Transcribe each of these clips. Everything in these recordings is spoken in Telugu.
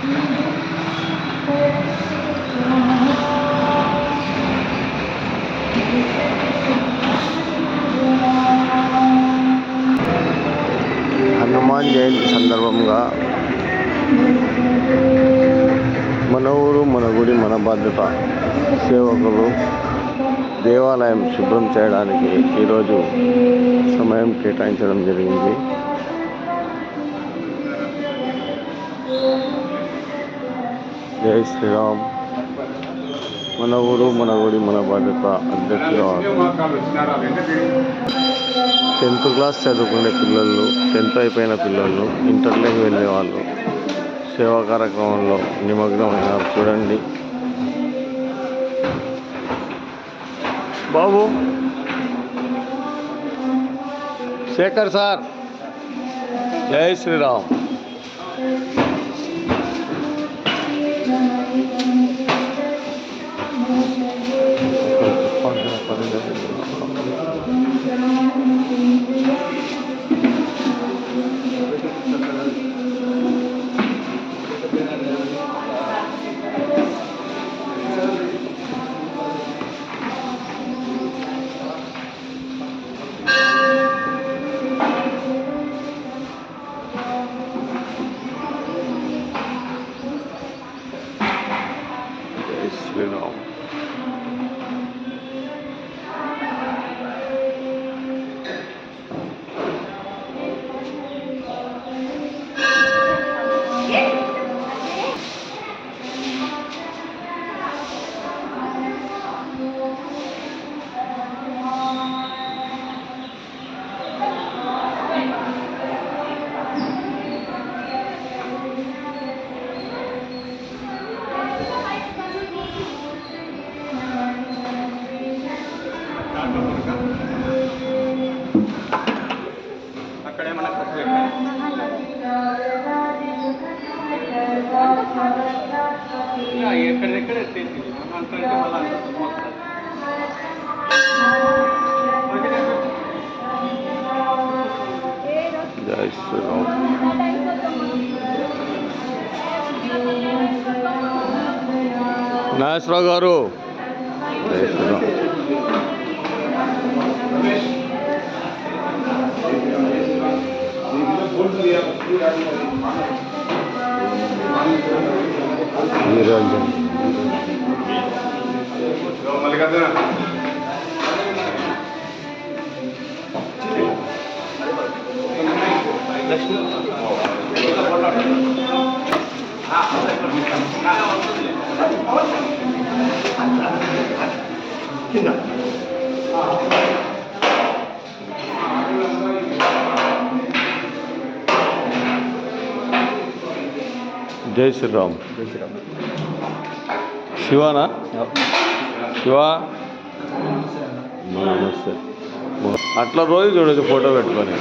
హనుమాన్ జయంతి సందర్భంగా మన ఊరు మన గుడి మన బాధ్యత సేవకులు దేవాలయం శుభ్రం చేయడానికి ఈరోజు సమయం కేటాయించడం జరిగింది. జై శ్రీరామ్. మన ఊరు మన గుడి మన బాధ్యత అధ్యక్షుడు 10th క్లాస్ చదువుకునే పిల్లలు, 10th అయిపోయిన పిల్లలు, ఇంటర్లోకి వెళ్ళే వాళ్ళు సేవా కార్యక్రమంలో నిమగ్నమైనారు. చూడండి బాబు. శేఖర్ సార్. జై శ్రీరామ్. శ్రీరామ్. జై శ్రీరామ్. నాగేశ్వరరావు గారు. జై శ్రీరామ్. నిరంజన్. జై శ్రీరామ్. జై శ్రీరామ్. శివానా? శివ నమస్తే. అట్లా రోజు చూడొచ్చు ఫోటో పెట్టుకొని.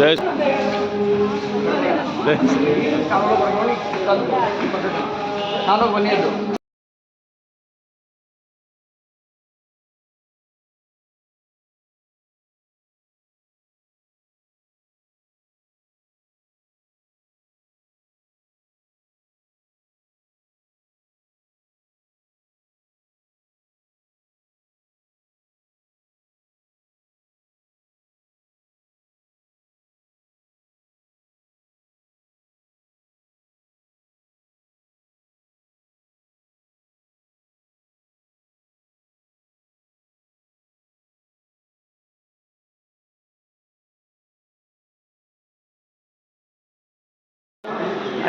జై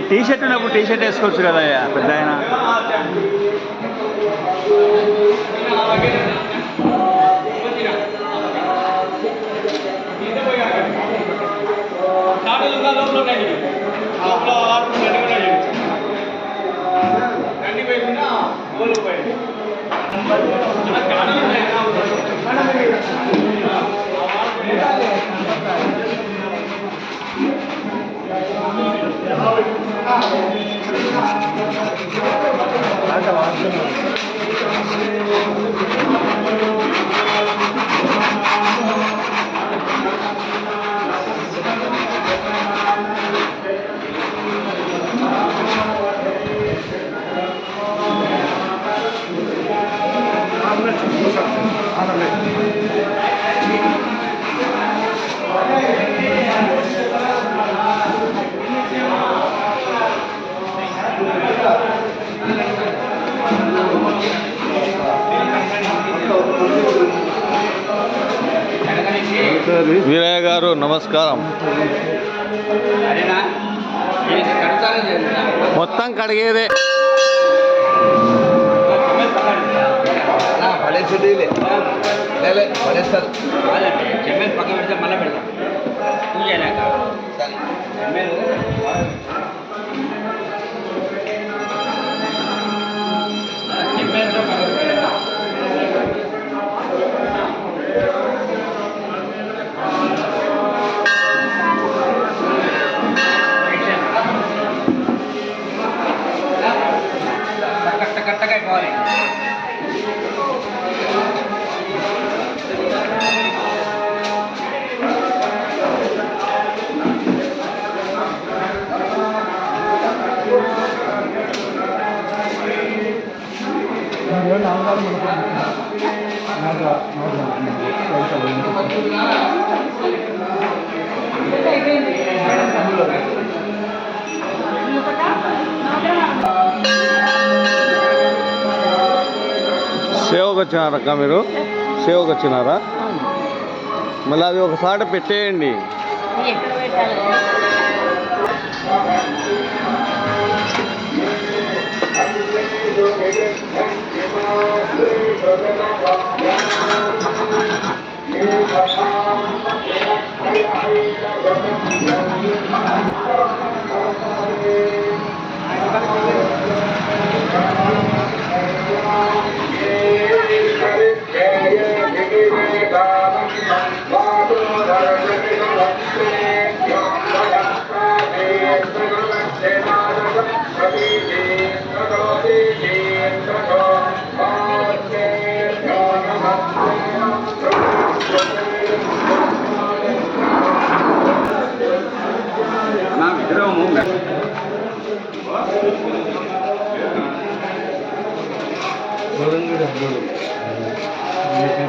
టీ షర్ట్ ఉన్నప్పుడు టీ షర్ట్ వేసుకోవచ్చు కదా పెద్ద ఆయన. వీరయ్య గారు నమస్కారం. మొత్తం కడిగేదే. పడేస్తారు చెమ్మేలు పక్కన పెడితే మళ్ళీ పెడతాం పూజ అయినాక సరే చెమ్మేలు చెమ్మేలు పక్కన పెడతాం. కట్టగా అయిపోవాలి. సేవకు వచ్చినారక్క మీరు? సేవకు వచ్చినారా? మళ్ళీ అది ఒకసారి పెట్టేయండి.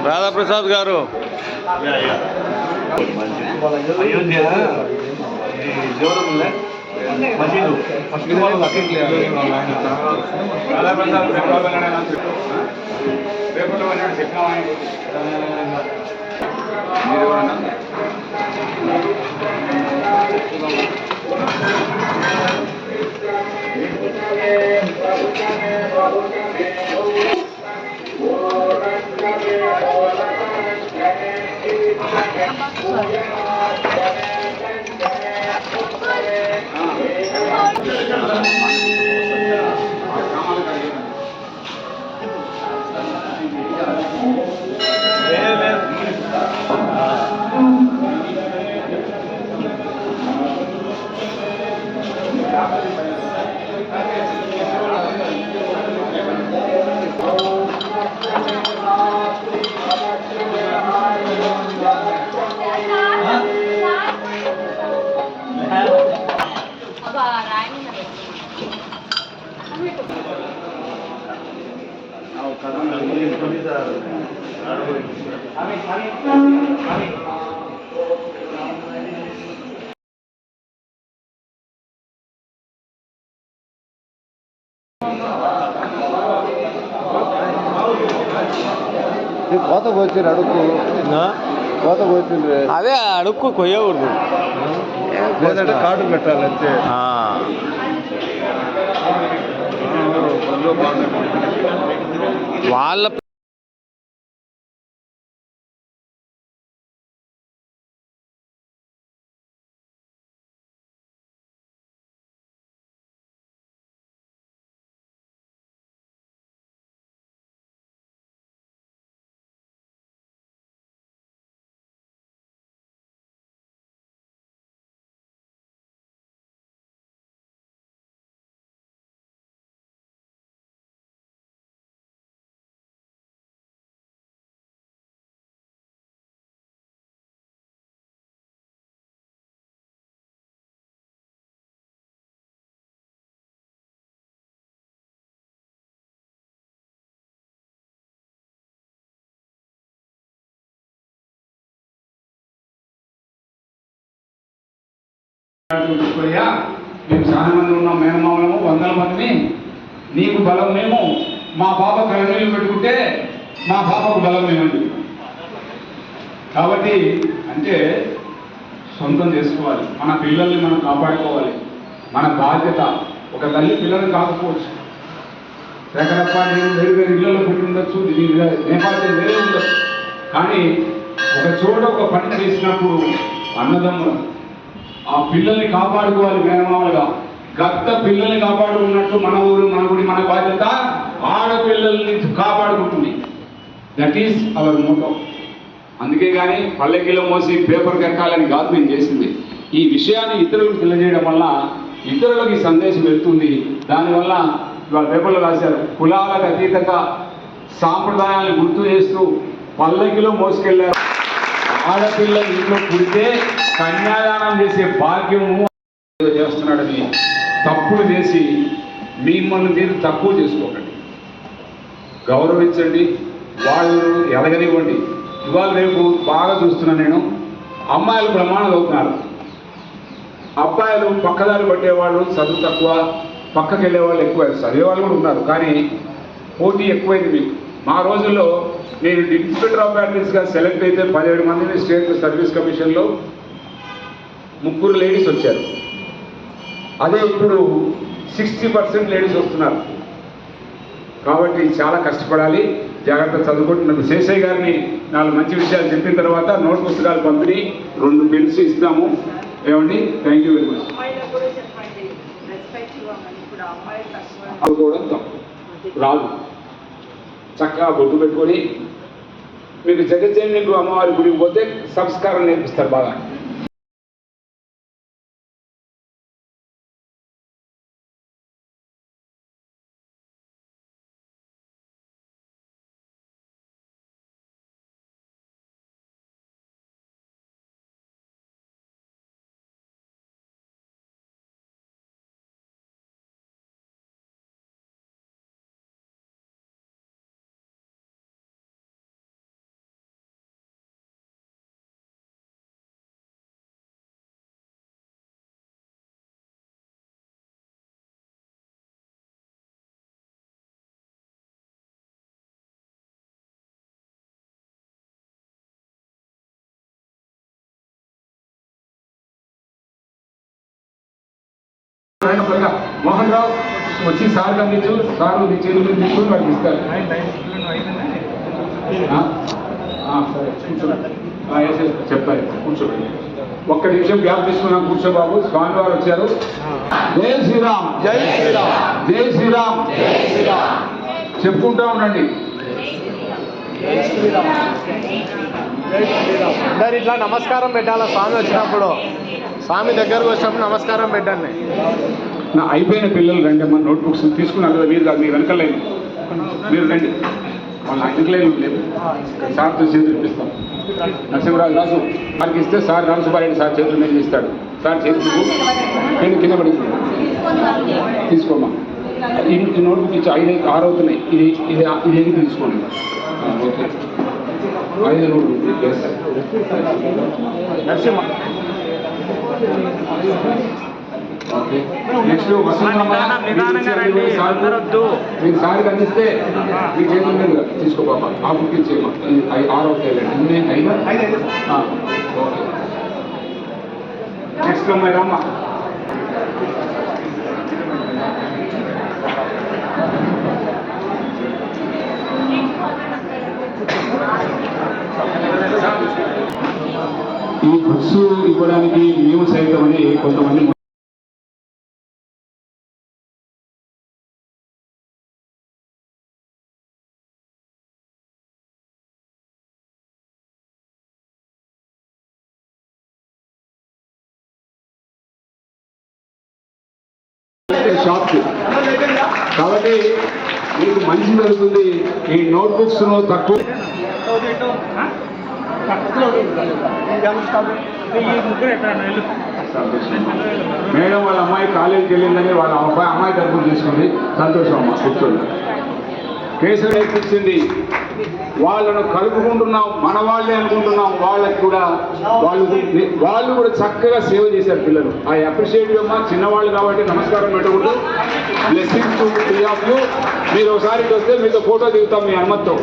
రాధాప్రసాద్ గారు కోత కోచిండ్రు అడుక్కు కోత కోచిండ్రు అదే అడుక్కు కొయ్యకూడదు లేదంటే కార్డు పెట్టాలి అంతే వాళ్ళ చూసుకోయ్యా, మేము చాలా మంది ఉన్నాం, మేనమామలము 100 మందిని, నీకు బలం మేము, మా పాప కళ్ళనీళ్ళు పెట్టుకుంటే మా పాపకు బలం మేమండి. కాబట్టి అంటే సొంతం చేసుకోవాలి, మన పిల్లల్ని మనం కాపాడుకోవాలి, మన బాధ్యత. ఒక తల్లి పిల్లల్ని కాకపోవచ్చు, రకరకాల వేరు వేరు ఇళ్లలో పుట్టి ఉండొచ్చు, నేపథ్యం వేరే ఉండొచ్చు, కానీ ఒక చోట ఒక పని చేసినప్పుడు అన్నదమ్ములు ఆ పిల్లల్ని కాపాడుకోవాలి. మేనమామలుగా గత పిల్లల్ని కాపాడుకున్నట్టు మన ఊరు మన గుడి మన బాధ్యత ఆడపిల్లల్ని కాపాడుకుంటుంది. That is our motto. అందుకే కానీ పల్లెకిలో మోసి పేపర్కి ఎక్కాలని కాదు నేను చేసింది. ఈ విషయాన్ని ఇతరులకు తెలియజేయడం వల్ల ఇతరులకు ఈ సందేశం వెళ్తుంది. దానివల్ల ఇవాళ పేపర్లో రాశారు, కులాలకు అతీతంగా సాంప్రదాయాలను గుర్తు చేస్తూ పల్లెకిలో మోసుకెళ్లారు. ఆడపిల్లలు ఇంట్లో పుడితే కన్యాదానం చేసే భాగ్యము చేస్తున్నాడని తప్పులు చేసి మిమ్మల్ని మీరు తక్కువ చేసుకోకండి, గౌరవించండి, వాళ్ళు ఎదగనివ్వండి. ఇవాళ రేపు బాగా చూస్తున్నా నేను, అమ్మాయిలు ప్రమాణాలు అవుతున్నారు, అబ్బాయిలు పక్కదారి పట్టేవాళ్ళు చదువు తక్కువ, పక్కకి వెళ్ళేవాళ్ళు ఎక్కువ, చదివేవాళ్ళు కూడా ఉన్నారు, కానీ పోటీ ఎక్కువైంది మీకు. మా రోజుల్లో నేను ఇన్స్పెక్టర్ ఆఫ్ బ్యాటరీస్గా సెలెక్ట్ అయితే 17 మందిని స్టేట్ సర్వీస్ కమిషన్లో 3 లేడీస్ వచ్చారు. అదే ఇప్పుడు 60% లేడీస్ వస్తున్నారు. కాబట్టి చాలా కష్టపడాలి, జాగ్రత్త చదువుకుంటున్నాను. శేషయ్య గారిని 4 మంచి విషయాలు చెప్పిన తర్వాత నోట్ పుస్తకాలు పంపిణీ 2 బిల్స్ ఇస్తాము. ఏమండి, థ్యాంక్ యూ వెరీ మచ్. అనుకోవడం తప్పు రాదు. చక్కగా బొట్టు పెట్టుకొని మీకు జగజ్జనని అమ్మవారి గుడికి పోతే సంస్కారం నేర్పిస్తారు బాగా. మోహన్ రావు వచ్చి సార్ అందించు, సార్ మీ చేతులు తీసుకుని వాడికి ఇస్తారు. సరే చెప్పారు, కూర్చోండి. ఒక్క నిమిషం గ్యాప్ తీసుకున్నాం, కూర్చోబాబు. స్వామి వారు వచ్చారు. జై శ్రీరామ్, జై శ్రీరామ్, జై శ్రీరామ్, జై శ్రీరామ్ చెప్పుకుంటా ఉండండి. అందరు ఇట్లా నమస్కారం పెట్టాలా స్వామి వచ్చినప్పుడు, స్వామి దగ్గరకు వచ్చినప్పుడు నమస్కారం పెట్టండి. నా అయిపోయిన పిల్లలు రండి అమ్మా, నోట్బుక్స్ తీసుకున్నారు కదా మీరు, కాదు మీరు వెనకలేదు, మీరు రండి. వాళ్ళు వెనకలేదు లేదు, సార్తో చేతులు ఇప్పిస్తాం. నరసింహరాజు రాజు వారికి ఇస్తే సార్ రామసుబ్బారెడ్డి సార్ చేతులు మీద ఇస్తాడు. సార్ చేతులు కింద పడి తీసుకోమ్మా. ఈ నోట్బుక్ ఇచ్చి 5-6 అవుతున్నాయి. ఇది ఇది ఇది ఎన్ని తీసుకోండి. Okay, 5 notebook Narasimha. Okay, next మీరు సార్కి అందిస్తే మీ చేతుల మీద తీసుకో పాప. ఆ బుక్ ఇచ్చేయమ్మా. 6 అవుతాయి. 5. ఓకే, నెక్స్ట్ అమ్మాయి రామ్మా. ఈ బుక్స్ ఇవ్వడానికి మేము సైతం అని కొంతమంది షాప్. కాబట్టి మీకు మంచి జరుగుతుంది. ఈ నోట్బుక్స్ తక్కువ మేడం వాళ్ళ అమ్మాయి కాలేజీకి వెళ్ళిందని వాళ్ళ అమ్మాయి తరఫున తీసుకుంది. సంతోషం అమ్మ, కూర్చోండి. కేసులు నేర్పించింది వాళ్ళను కలుపుకుంటున్నాం, మన వాళ్ళే అనుకుంటున్నాం. వాళ్ళకి కూడా వాళ్ళు కూడా చక్కగా సేవ చేశారు పిల్లలు. ఐ అప్రిషియేట్ అమ్మా, చిన్నవాళ్ళు కాబట్టి నమస్కారం పెట్టకూడదు. Blessings to three of you. మీరు ఒకసారి వస్తే మీతో ఫోటో దిగుతాం మీ అనుమతితో.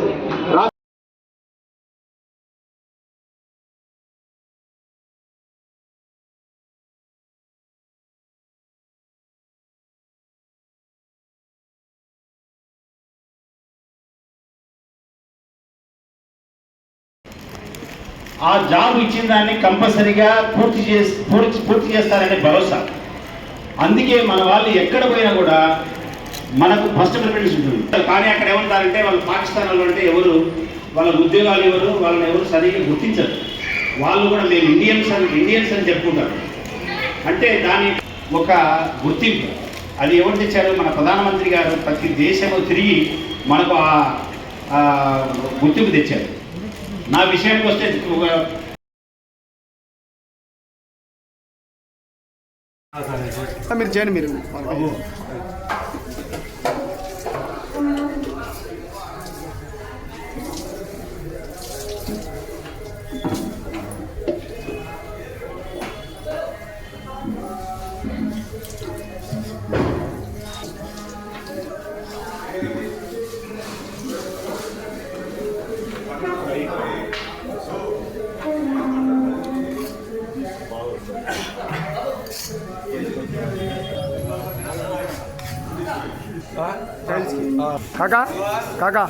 ఆ జాబ్ ఇచ్చిన దాన్ని కంపల్సరీగా పూర్తి చేస్తారనే భరోసా. అందుకే మన వాళ్ళు ఎక్కడ పోయినా కూడా మనకు ఫస్ట్ ప్రిఫరెన్స్ ఉంటుంది. కానీ అక్కడ ఏమంటారంటే వాళ్ళు పాకిస్తాన్ వాళ్ళు అంటే ఎవరు వాళ్ళ ఉద్యోగాలు ఎవరు, వాళ్ళని ఎవరు సరిగ్గా గుర్తించరు. వాళ్ళు కూడా మేము ఇండియన్స్ అని చెప్పుకుంటారు. అంటే దాని ఒక గుర్తింపు అది ఎవరు తెచ్చారు? మన ప్రధానమంత్రి గారు ప్రతి దేశము తిరిగి మనకు ఆ గుర్తింపు తెచ్చారు. నా విషయానికి వస్తే మీరు చేయండి. మీరు కాకా కాకా